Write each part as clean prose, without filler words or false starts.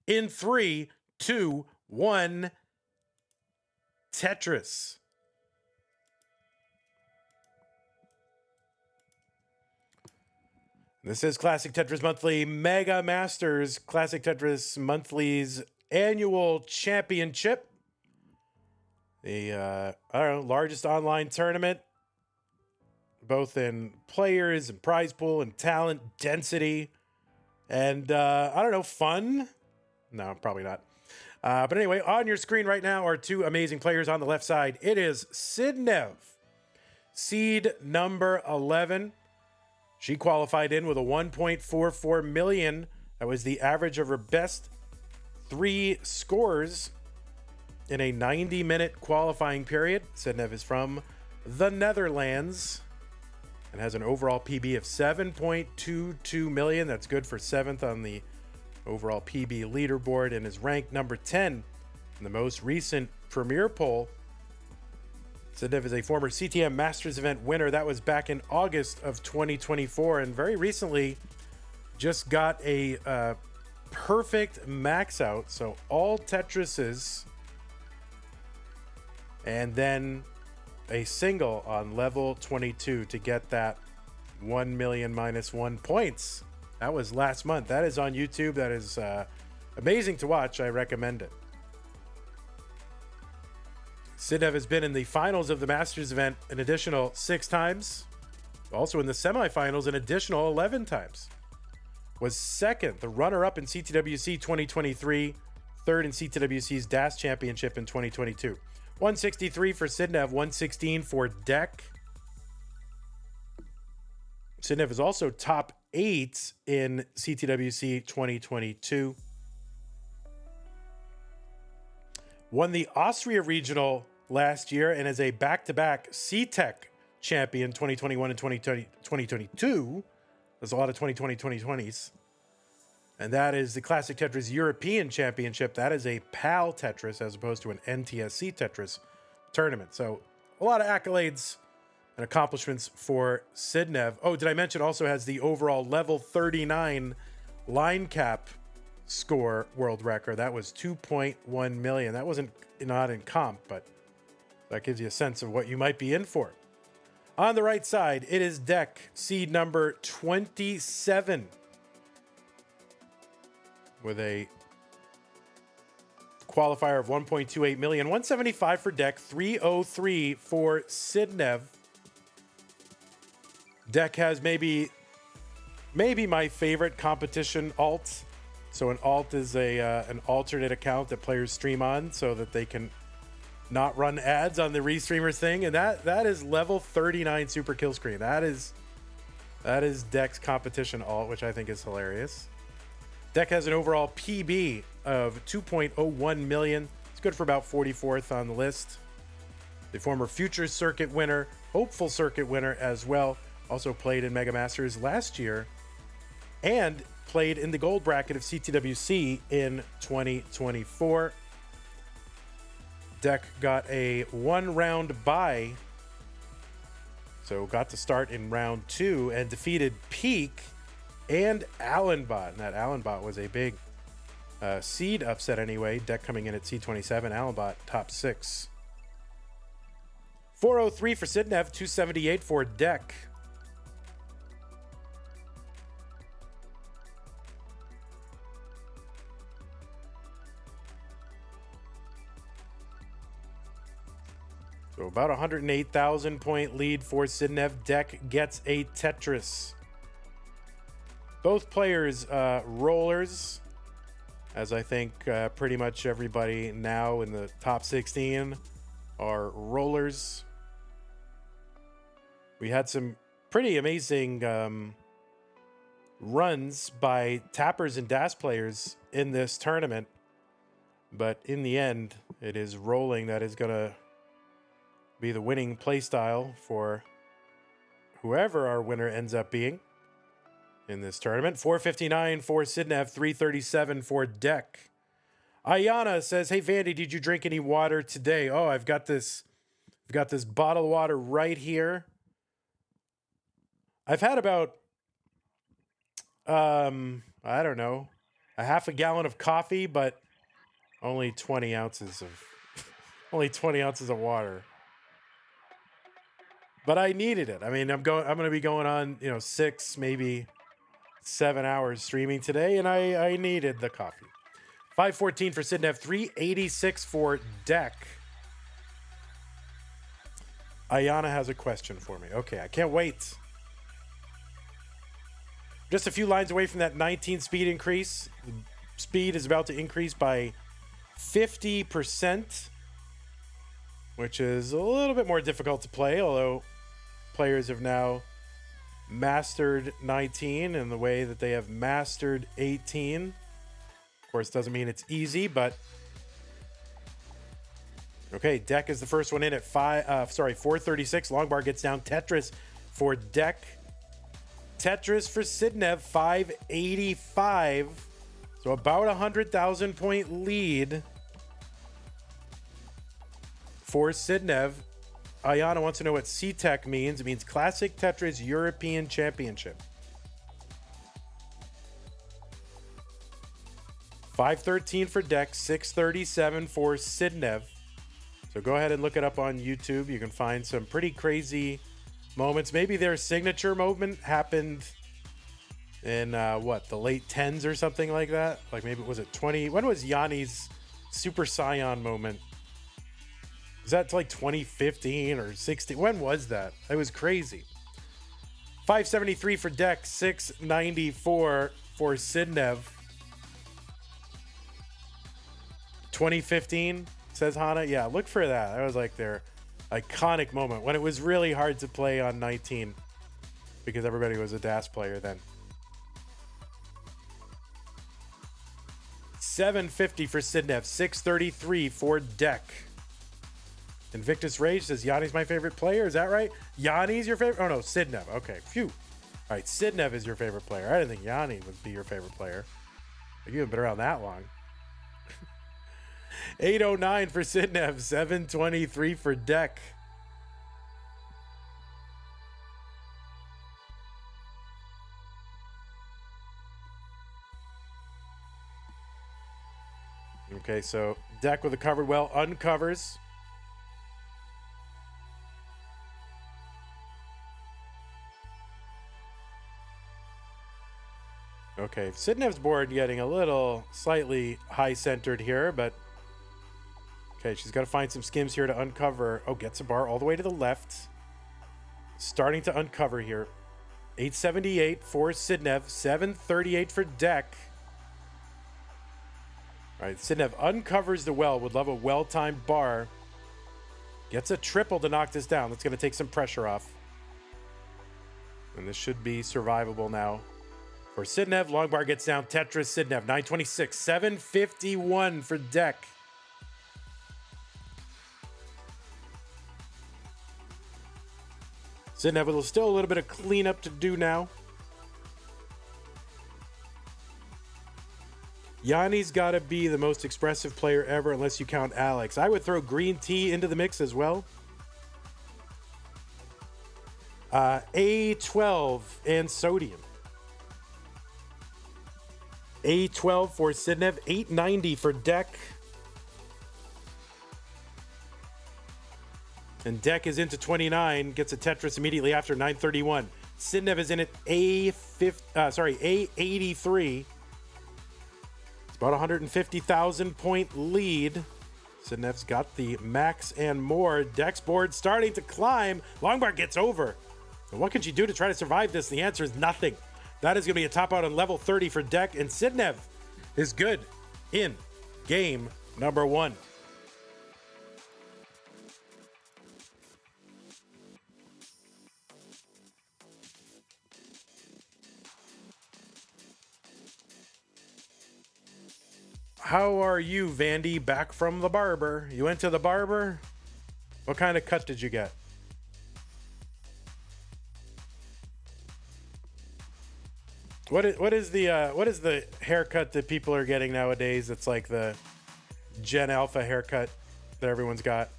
In 3, 2, 1, Tetris. This is Classic Tetris Monthly Mega Masters, Classic Tetris Monthly's annual championship. The largest online tournament, both in players and prize pool and talent density, and fun. No, probably not. But anyway, on your screen right now are two amazing players on the left side. It is Sidnev, seed number 11. She qualified in with a 1.44 million. That was the average of her best 3 scores in a 90-minute qualifying period. Sidnev is from the Netherlands and has an overall PB of 7.22 million. That's good for 7th on the overall PB leaderboard and is ranked number 10 in the most recent Premier poll. Sidnev is a former CTM Masters event winner. That was back in August of 2024, and very recently just got a perfect max out. So all Tetrises and then a single on level 22 to get that 1 million minus 1 points. That was last month. That is on YouTube. That is amazing to watch. I recommend it. Sidnev has been in the finals of the Masters event an additional 6 times. Also in the semifinals an additional 11 times. Was second, the runner-up in CTWC 2023, third in CTWC's DAS Championship in 2022. 163 for Sidnev, 116 for Dekk. Sidnev is also top 8 in CTWC 2022. Won the Austria Regional last year and is a back-to-back CTEC champion 2021 and 2022. There's a lot of 2020, 2020s. And that is the Classic Tetris European Championship. That is a PAL Tetris as opposed to an NTSC Tetris tournament. So a lot of accolades and accomplishments for Sidnev. Oh, did I mention also has the overall level 39 line cap score world record. That was 2.1 million. That wasn't not in comp, but that gives you a sense of what you might be in for. On the right side, it is Dekk, seed number 27, with a qualifier of 1.28 million. 175 for Dekk, 303 for Sidnev. Dekk has maybe my favorite competition alt. So an alt is an alternate account that players stream on so that they can not run ads on the restreamers thing, and that is level 39 super kill screen. That is Dekk's competition alt, which I think is hilarious. Dekk has an overall PB of 2.01 million. It's good for about 44th on the list. The former Futures Circuit winner, Hopeful Circuit winner as well. Also played in Mega Masters last year and played in the gold bracket of CTWC in 2024. Dekk got a 1-round bye, so got to start in round 2 and defeated Peak and Allenbot. And that Allenbot was a big seed upset anyway. Dekk coming in at C27, Allenbot top 6. 403 for Sidnev, 278 for Dekk. So about 108,000 point lead for Sidnev. Dekk gets a Tetris. Both players rollers, as I think pretty much everybody now in the top 16 are rollers. We had some pretty amazing runs by tappers and DAS players in this tournament, but in the end, it is rolling that is going to be the winning play style for whoever our winner ends up being in this tournament. 459 for Sidnev, 337 for Dekk. Ayana says, "Hey Vandy, did you drink any water today?" Oh, I've got this bottle of water right here. I've had about I don't know, a half a gallon of coffee, but only 20 ounces of only 20 ounces of water. But I needed it. I mean, I'm going to be going on, 6, maybe 7 hours streaming today, and I needed the coffee. 514 for Sidnev, 386 for Dekk. Ayana has a question for me. Okay, I can't wait. Just a few lines away from that 19 speed increase. Speed is about to increase by 50%, which is a little bit more difficult to play, although players have now mastered 19 in the way that they have mastered 18. Of course, doesn't mean it's easy, but okay, Dekk is the first one in at 436. Longbar gets down. Tetris for Dekk. Tetris for Sidnev, 585. So about 100,000 point lead for Sidnev. Ayana wants to know what CTEC means. It means Classic Tetris European Championship. 513 for Dekk, 637 for Sidnev. So go ahead and look it up on YouTube. You can find some pretty crazy moments. Maybe their signature moment happened in the late 10s or something like that. Like maybe was it 20? When was Yanni's Super Saiyan moment? Was that like 2015 or 16? When was that? It was crazy. 573 for Dekk, 694 for Sidnev. 2015, says Hana. Yeah, look for that. That was like their iconic moment when it was really hard to play on 19 because everybody was a DAS player then. 750 for Sidnev, 633 for Dekk. Invictus Rage says Yanni's my favorite player. Is that right? Yanni's your favorite? Oh no, Sidnev. Okay, phew. All right, Sidnev is your favorite player. I didn't think Yanni would be your favorite player. You haven't been around that long. 809 for Sidnev, 723 for Dekk. Okay, so Dekk with a covered well uncovers. Okay, Sidnev's board getting a little slightly high-centered here, but okay, she's got to find some skims here to uncover. Oh, gets a bar all the way to the left. Starting to uncover here. 878 for Sidnev, 738 for Dekk. All right, Sidnev uncovers the well. Would love a well-timed bar. Gets a triple to knock this down. That's going to take some pressure off. And this should be survivable now. For Sidnev, long bar gets down. Tetris, Sidnev, 926, 751 for Dekk. Sidnev with still a little bit of cleanup to do now. Yanni's got to be the most expressive player ever unless you count Alex. I would throw green tea into the mix as well. A12 and sodium. A12 for Sidnev, 890 for Dekk. And Dekk is into 29, gets a Tetris immediately after 931. Sidnev is in at A83. It's about 150,000 point lead. Sidnev's got the max and more. Dekk's board starting to climb. Longbar gets over. And what can she do to try to survive this? The answer is nothing. That is going to be a top out on level 30 for Dekk. And Sidnev is good in game number 1. How are you, Vandy? Back from the barber. You went to the barber? What kind of cut did you get? What is the haircut that people are getting nowadays? It's like the Gen Alpha haircut that everyone's got.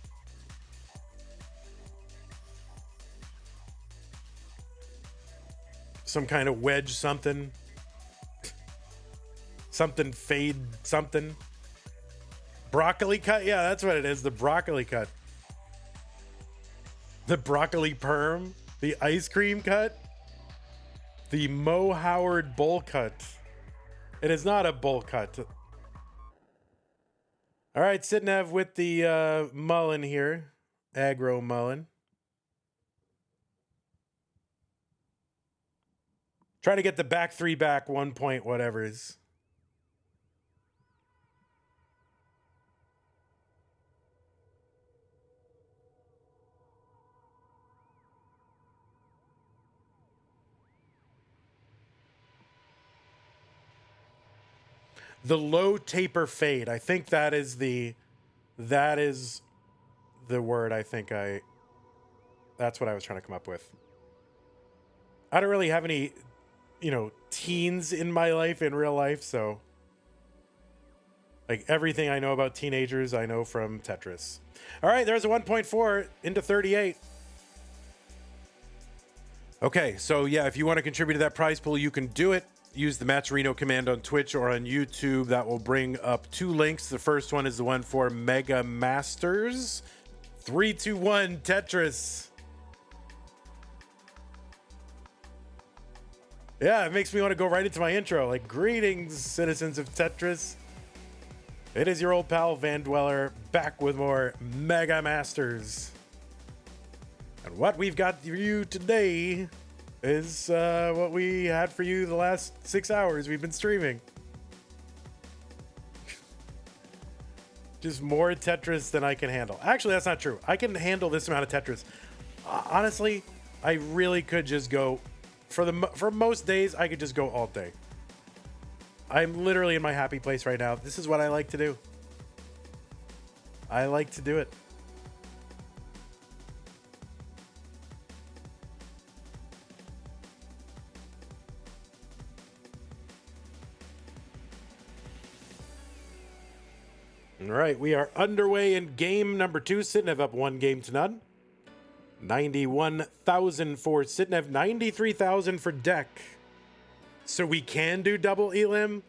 Some kind of wedge something. something fade something. Broccoli cut? Yeah, that's what it is. The broccoli cut. The broccoli perm. The ice cream cut. The Mo Howard bowl cut. It is not a bowl cut. All right, Sidnev with the mullen here. Aggro mullen. Trying to get the back three back 1 point whatever is. The low taper fade. I think that is the word that's what I was trying to come up with. I don't really have any, teens in my life, in real life, so like everything I know about teenagers, I know from Tetris. All right, there's a 1.4 into 38. Okay, so yeah, if you want to contribute to that prize pool, you can do it. Use the Matcherino command on Twitch or on YouTube. That will bring up two links. The first one is the one for Mega Masters. 3, 2, 1, Tetris. Yeah, it makes me want to go right into my intro. Like, greetings, citizens of Tetris. It is your old pal, Vandweller, back with more Mega Masters. And what we've got for you today is what we had for you the last 6 hours we've been streaming. Just more Tetris than I can handle. Actually, that's not true. I can handle this amount of Tetris. Honestly, I really could just go for most days. I could just go all day. I'm literally in my happy place right now. This is what I like to do. I like to do it. All right, we are underway in game number 2. Sidnev up 1 game to none. 91,000 for Sidnev, 93,000 for Dekk. So we can do double elim?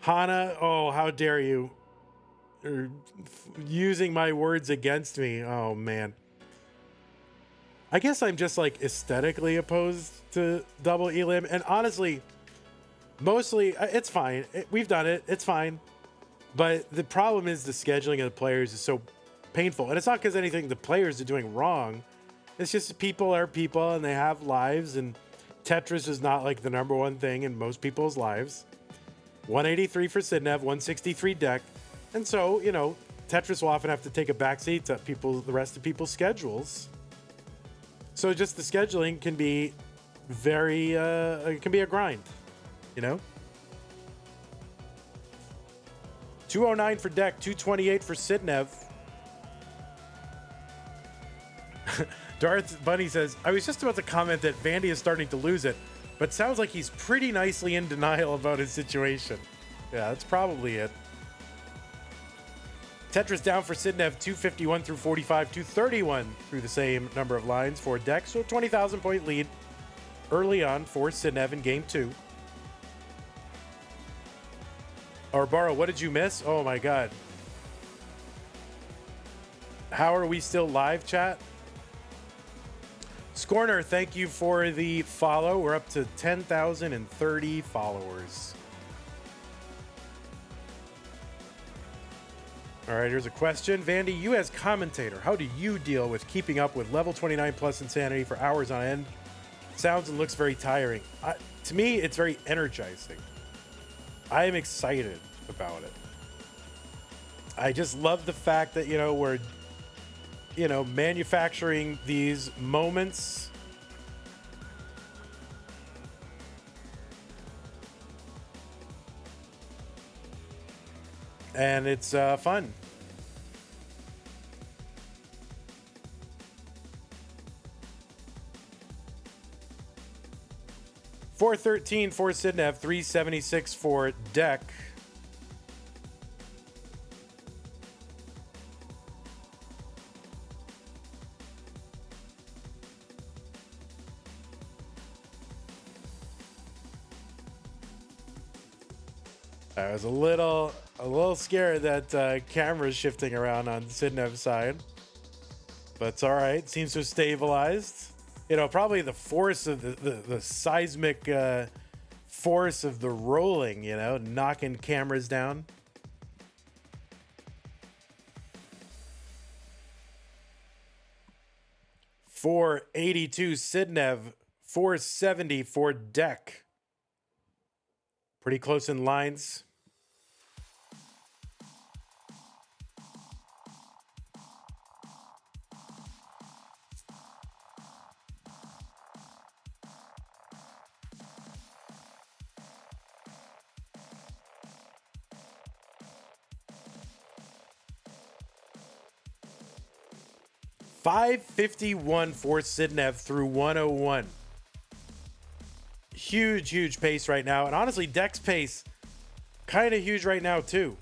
Hana, oh, how dare you. Using my words against me. Oh, man. I guess I'm just like aesthetically opposed to double elim. And honestly, mostly, it's fine. We've done it. It's fine. But the problem is the scheduling of the players is so painful. And it's not because anything the players are doing wrong. It's just people are people and they have lives. And Tetris is not like the number one thing in most people's lives. 183 for Sidnev, 163 Dekk. And so, Tetris will often have to take a backseat to the rest of people's schedules. So just the scheduling can be very, it can be a grind, 209 for Dekk, 228 for Sidnev. Darth Bunny says, I was just about to comment that Vandy is starting to lose it, but sounds like he's pretty nicely in denial about his situation. Yeah, that's probably it. Tetris down for Sidnev, 251 through 45, 231 through the same number of lines for Dekk. So a 20,000 point lead early on for Sidnev in game 2. Arbaro, what did you miss? Oh my God. How are we still live, chat? Scorner, thank you for the follow. We're up to 10,030 followers. All right, here's a question. Vandy, you as commentator, how do you deal with keeping up with level 29 plus insanity for hours on end? Sounds and looks very tiring. To me, it's very energizing. I am excited about it. I just love the fact that, we're, manufacturing these moments. And it's fun. $413 for Sidnev, $376 for Dekk. I was a little scared that camera's shifting around on Sidnev's side, but it's all right. Seems to have stabilized. You know, probably the force of the seismic force of the rolling, you know, knocking cameras down. $482 Sidnev, $470 for Dekk. Pretty close in lines. $551 for Sidnev through 101. Huge pace right now. And honestly, Dekk's pace kind of huge right now too.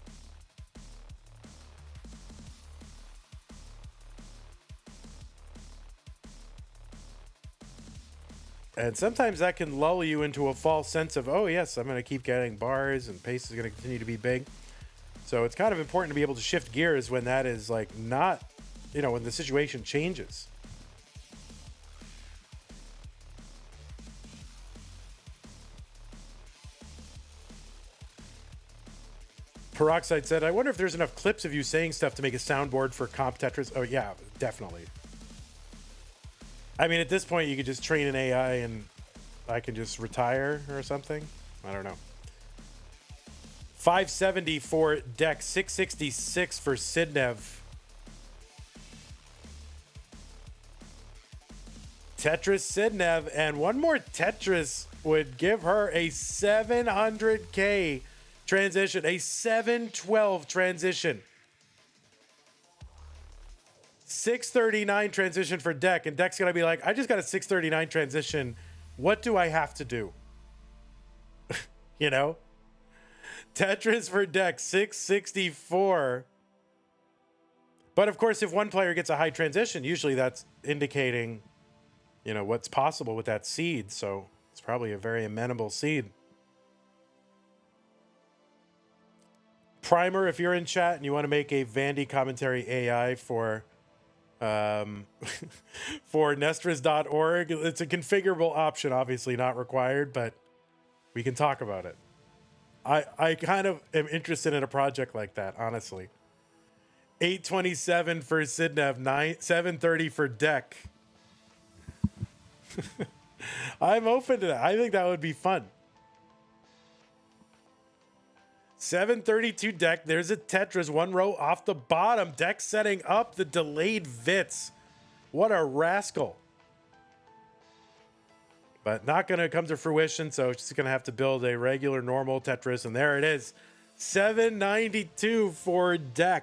And sometimes that can lull you into a false sense of, oh yes, I'm going to keep getting bars and pace is going to continue to be big. So it's kind of important to be able to shift gears when that is like not, you know, when the situation changes. Peroxide said, I wonder if there's enough clips of you saying stuff to make a soundboard for comp Tetris. Oh, yeah, definitely. I mean, at this point, you could just train an AI and I can just retire or something. I don't know. 570 for Dekk, 666 for Sidnev. Tetris Sidnev, and one more Tetris would give her a 700K transition, a 712 transition. 639 transition for Dekk, and Dekk's gonna be like, I just got a 639 transition. What do I have to do? You know? Tetris for Dekk, 664. But of course, if one player gets a high transition, usually that's indicating, you know, what's possible with that seed. So it's probably a very amenable seed. Primer, if you're in chat and you want to make a Vandy commentary AI for for Nestris.org, it's a configurable option, obviously not required, but we can talk about it. I kind of am interested in a project like that, honestly. 827 for Sidnev, 730 for Dekk. I'm open to that. I think that would be fun. 732 Dekk. There's a Tetris, one row off the bottom. Dekk setting up the delayed Vits. What a rascal. But not going to come to fruition, so she's going to have to build a regular, normal Tetris, and there it is. 792 for Dekk.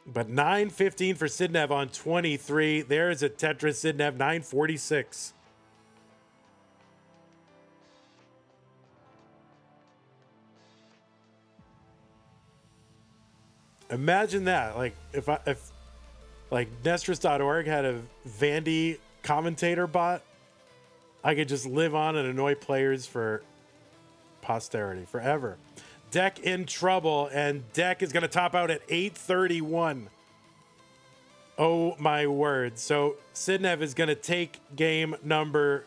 But 915 for Sidnev on 23. There's a Tetris Sidnev, 946. Imagine that. Like if like Nestris.org had a Vandy commentator bot, I could just live on and annoy players for posterity forever. Dekk in trouble, and Dekk is going to top out at 831. Oh my word. So Sidnev is going to take game number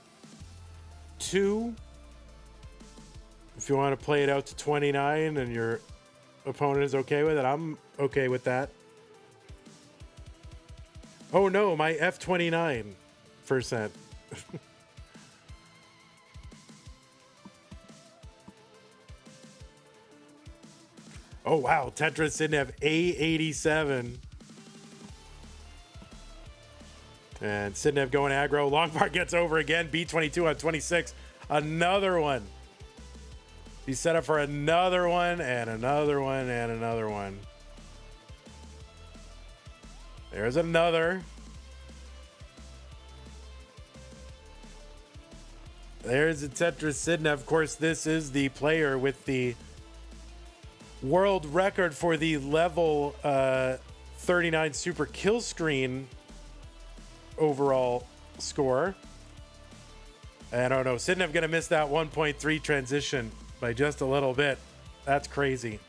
2. If you want to play it out to 29 and your opponent is okay with it, I'm okay with that. Oh no, my F29%. Oh wow, Tetris Sidnev A87. And Sidnev going aggro. Longbar gets over again. B22 on 26. Another one. He's set up for another one and another one and another one. There's another. There's a Tetris Sidnev. Of course, this is the player with the world record for the level 39 super kill screen overall score. And oh no, Sidnev gonna miss that 1.3 transition by just a little bit. That's crazy.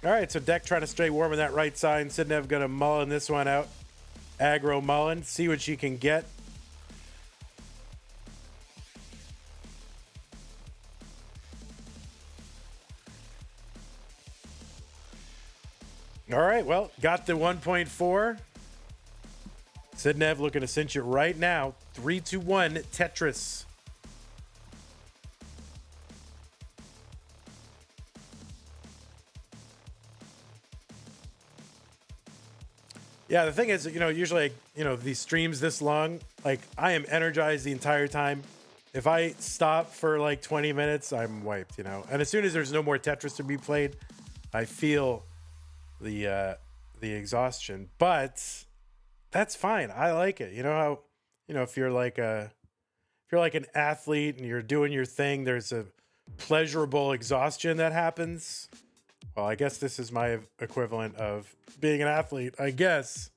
All right, so Dekk trying to stay warm on that right side. Sidnev gonna mullen this one out. Aggro mullen, see what she can get. All right, well, got the 1.4. Sidnev looking to cinch it right now. 3-2-1 Tetris. Yeah, the thing is, you know, usually, you know, these streams this long, like, I am energized the entire time. If I stop for like 20 minutes, I'm wiped, you know. And as soon as there's no more Tetris to be played, I feel the exhaustion. But that's fine. I like it. You know how, you know, if you're like an athlete and you're doing your thing, there's a pleasurable exhaustion that happens. Well, I guess this is my equivalent of being an athlete, I guess.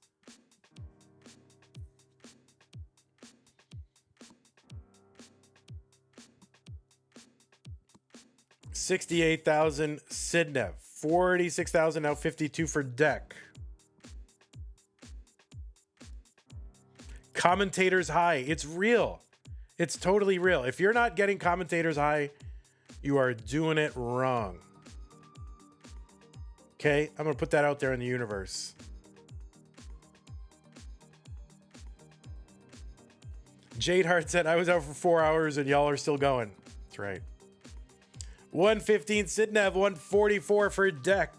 $68,000 Sidnev. 46,000 now, 52 for Dekk. Commentators high. It's real. It's totally real. If you're not getting commentators high, you are doing it wrong. Okay, I'm gonna put that out there in the universe. Jade Hart said, I was out for 4 hours and y'all are still going. That's right. 115 Sidnev, 144 for Dekk.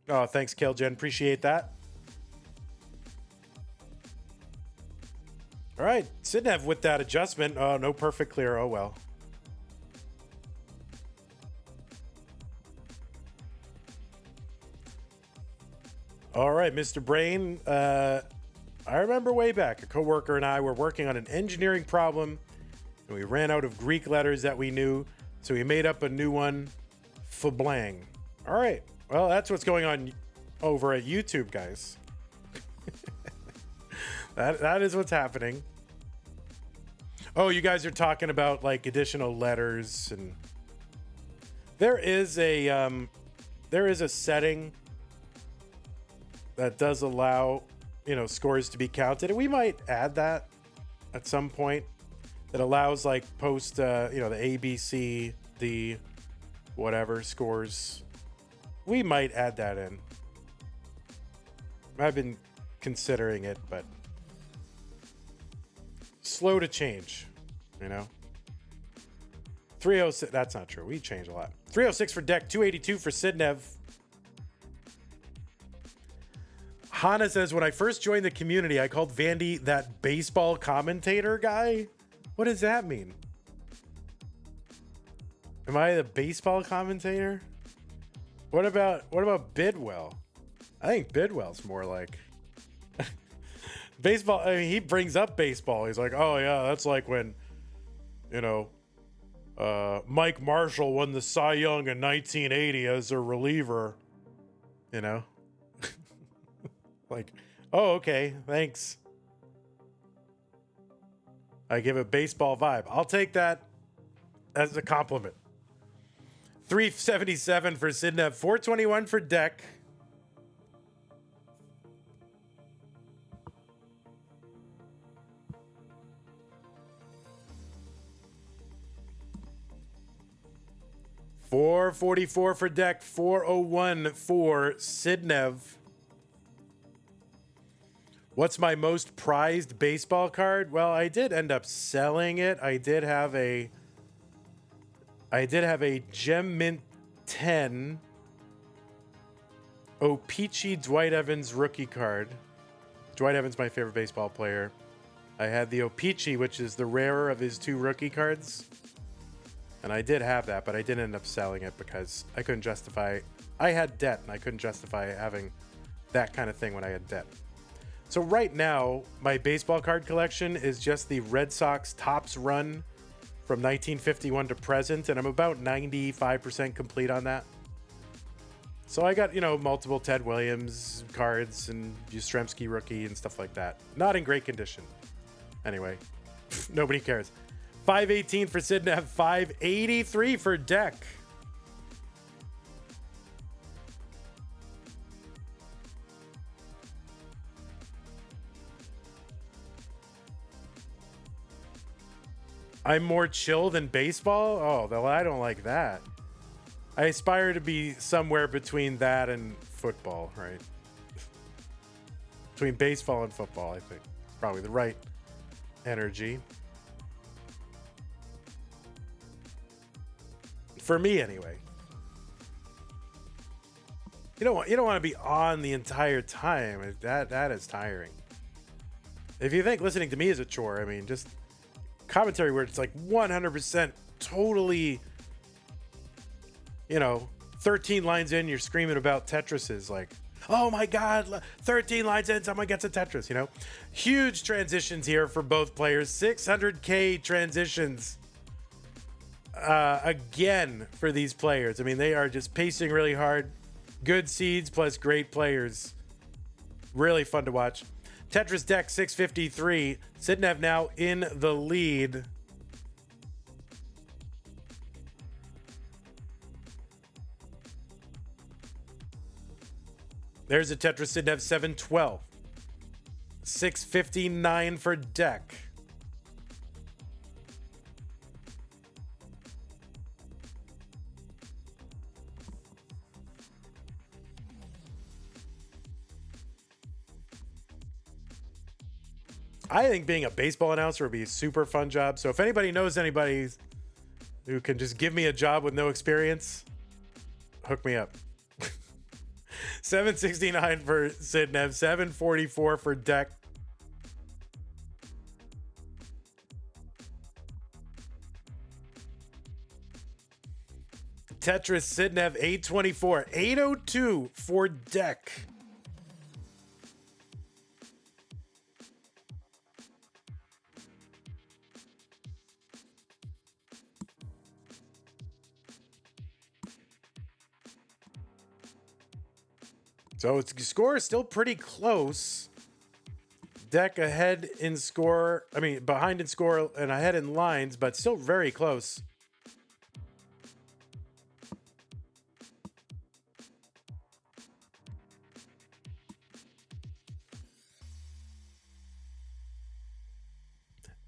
Oh, thanks, Kelgen. Appreciate that. All right, Sidnev with that adjustment. Oh, no perfect clear. Oh, well. All right, Mr. Brain. I remember way back, a coworker and I were working on an engineering problem, and we ran out of Greek letters that we knew, so we made up a new one, Fablang. All right, well, that's what's going on over at YouTube, guys. That is what's happening. Oh, you guys are talking about like additional letters, and there is a setting that does allow, you know, scores to be counted, and we might add that at some point. That allows like post, you know, the A, B, C, D, whatever scores. We might add that in. I've been considering it, but slow to change, you know. 306. That's not true. We change a lot. 306 for Dekk. 282 for Sidnev. Hana says, when I first joined the community, I called Vandy that baseball commentator guy. What does that mean? Am I the baseball commentator? What about Bidwell? I think Bidwell's more like baseball. I mean, he brings up baseball. He's like, oh yeah, that's like when, you know, Mike Marshall won the Cy Young in 1980 as a reliever. You know, like, oh okay, thanks. I give a baseball vibe. I'll take that as a compliment. 377 for Sidnev, 421 for Dekk. $444 for Dekk, 401 for Sidnev. What's my most prized baseball card? Well, I did end up selling it. I did have a Gem Mint 10 Peachy Dwight Evans rookie card. Dwight Evans, my favorite baseball player. I had the Peachy, which is the rarer of his 2 rookie cards. And I did have that, but I did end up selling it because I couldn't justify... I had debt, and I couldn't justify having that kind of thing when I had debt. So right now, my baseball card collection is just the Red Sox Topps run from 1951 to present, and I'm about 95% complete on that. So I got, multiple Ted Williams cards and Yastrzemski rookie and stuff like that. Not in great condition. Anyway, nobody cares. 518 for Sidnev, 583 for Dekk. I'm more chill than baseball? Oh, well, I don't like that. I aspire to be somewhere between that and football, right? Between baseball and football, I think. Probably the right energy. For me, anyway. You don't want to be on the entire time. That is tiring. If you think listening to me is a chore, I mean, just commentary where it's like 100% totally, 13 lines in, you're screaming about Tetris, like, oh my God, 13 lines in, someone gets a Tetris, Huge transitions here for both players. 600K transitions again for these players. I mean, they are just pacing really hard. Good seeds plus great players. Really fun to watch. Tetris Dekk 653. Sidnev now in the lead. There's a Tetris Sidnev 712. 659 for Dekk. I think being a baseball announcer would be a super fun job. So if anybody knows anybody who can just give me a job with no experience, hook me up. 769 for Sidnev, 744 for Dekk. Tetris Sidnev 824, 802 for Dekk. So its score is still pretty close. Dekk ahead in score. I mean, behind in score and ahead in lines, but still very close.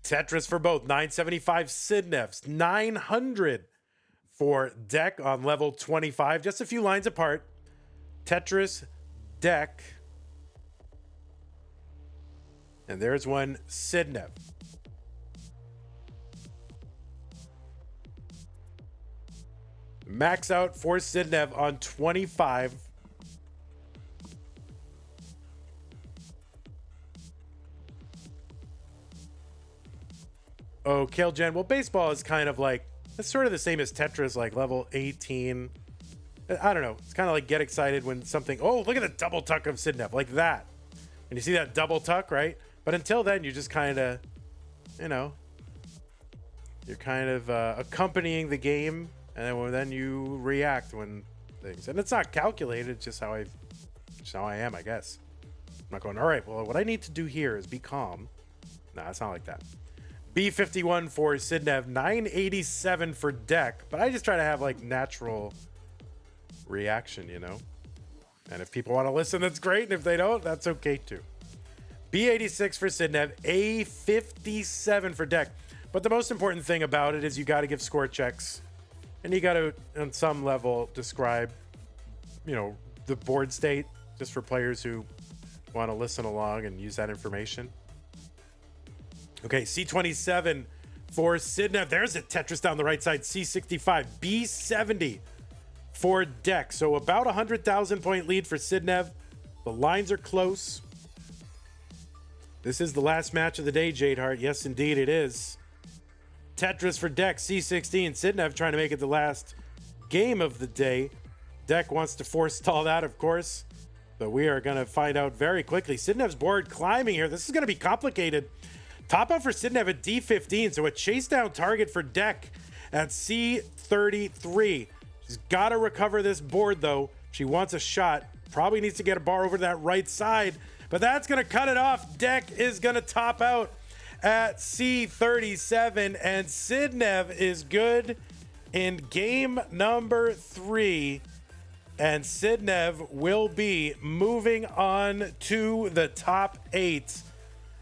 Tetris for both. 975 Sidnev's. 900 for Dekk on level 25. Just a few lines apart. Tetris, Dekk. And there's one Sidnev. Max out for Sidnev on 25. Oh, Kalegen. Well, baseball is kind of like, it's sort of the same as Tetris, like level 18. I don't know. It's kind of like get excited when something, oh, look at the double tuck of Sidnev, like that. And you see that double tuck, right? But until then, you just kind of, you know, you're kind of accompanying the game, and then you react when things, and it's not calculated, it's just how I am, I guess. I'm not going, all right, well, what I need to do here is be calm. Nah, it's not like that. B51 for Sidnev, 987 for Dekk, but I just try to have like natural reaction, you know? And if people want to listen, that's great. And if they don't, that's okay too. B86 for Sidnev, A57 for Dekk. But the most important thing about it is you got to give score checks, and you got to, on some level, describe, you know, the board state, just for players who want to listen along and use that information. Okay, C27 for Sidnev. There's a Tetris down the right side. C65, B70 for Dekk. So about 100,000 point lead for Sidnev. The lines are close. This is the last match of the day, Jadeheart. Yes, indeed it is. Tetris for Dekk, C16. Sidnev trying to make it the last game of the day. Dekk wants to forestall that, of course. But we are going to find out very quickly. Sidnev's board climbing here. This is going to be complicated. Top out for Sidnev at D15. So a chase down target for Dekk at C33. She's got to recover this board, though. She wants a shot. Probably needs to get a bar over to that right side. But that's going to cut it off. Dekk is going to top out at C37. And Sidnev is good in game number 3. And Sidnev will be moving on to the top 8.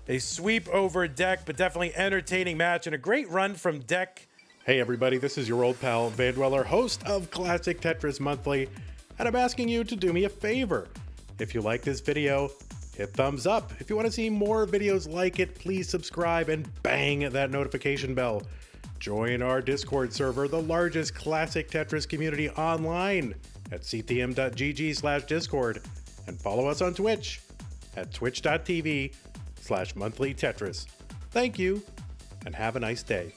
A sweep over Dekk, but definitely entertaining match and a great run from Dekk. Hey everybody, this is your old pal Vandweller, host of Classic Tetris Monthly, and I'm asking you to do me a favor. If you like this video, hit thumbs up. If you want to see more videos like it, please subscribe and bang that notification bell. Join our Discord server, the largest Classic Tetris community online, at ctm.gg/discord, and follow us on Twitch at twitch.tv/monthlytetris. Thank you, and have a nice day.